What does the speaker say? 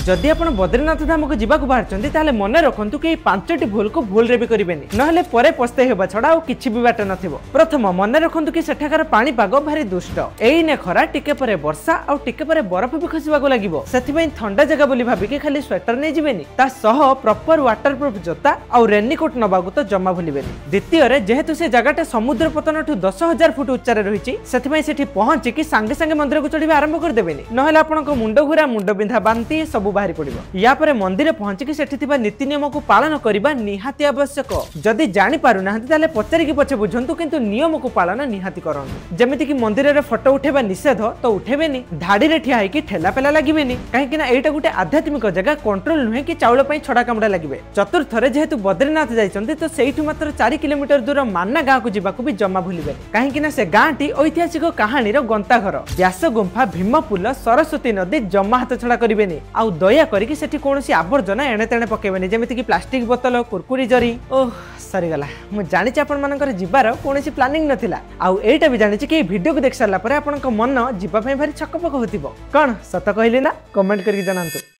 जदि आपण बद्रीनाथ धाम को जीवा बाहर ताले मन रखु कि 5टी भूल को भूल रे भी करेनि नहले परे पस्ते हेबा छड़ा और किछि भी बाट नथिबो। प्रथम मन रखु कि सेठाकार पानी पाग भारी दुष्ट एइने खरा टिके परे वर्षा और टिके परे बरफ भी खसिबाको लागिबो सेथिबई ठंडा जगह बोली भाबिके खाली स्वेटर नै जिवेनि ता सह प्रॉपर वाटरप्रूफ जोता और रेनकोट नबागु तो जमा भूलिबेनि। द्वितीय रे जेहेतु से जगहटा समुद्र पतनठु 10,000 फुट उच्चारे रहिछि सेथिबई सेठी पहुंची कि संगे संगे मंदिर को चढ़िबा आरंभ कर देबेनि नहले आपनको मुंड घुरा मुंड बिंधा बांती सब बाहरी पड़िबो। या परे मंदिर पहुंची कि सेठी थिबा नीति नियम को पालन करबा निहाती आवश्यक। जदि जानि पारु नाहंती ताले पचारि कि पछे बुझंतु किंतु नियम को पालन निहाती करंतु। जेमिति कि मंदिर रे फोटो उठेबा निषेध तो उठेबेनि धाड़ी रे ठिया कि ठेला पेला लागिबेनि काहे कि ना एटा गुटे आध्यात्मिक जगह कंट्रोल नुहे कि चाउल पई छडा कामडा लागिबे। चतुर्थ रे जेहेतु बद्रीनाथ जाइचंती तो सेइठु मात्र 4 किलोमीटर दूर मान्ना गाँव को जीवाकू भी जमा भूलिबे काहे कि ना से गाँटी ऐतिहासिक कहानी रो गंता घर व्यास गुंफा भीमपुल सरस्वती नदी जमा हाथ छड़ा करेनि आउ दया करिकि सेठी कोनोसी आवर्जना एणे तेणे पकेबेनि जेमिति कि प्लास्टिक बोतल कुरकुरी जरी। ओह सरीगला मु जानिछि आपण मानकर जीवार कोनोसी प्लानिंग नथिला आउ एटा भी जानिछि कि वीडियो को देख सारला परे आपनक मन जीवा पई भारी छकपक होतिबो। कोन सत कहली ना कमेंट करके जणांतु।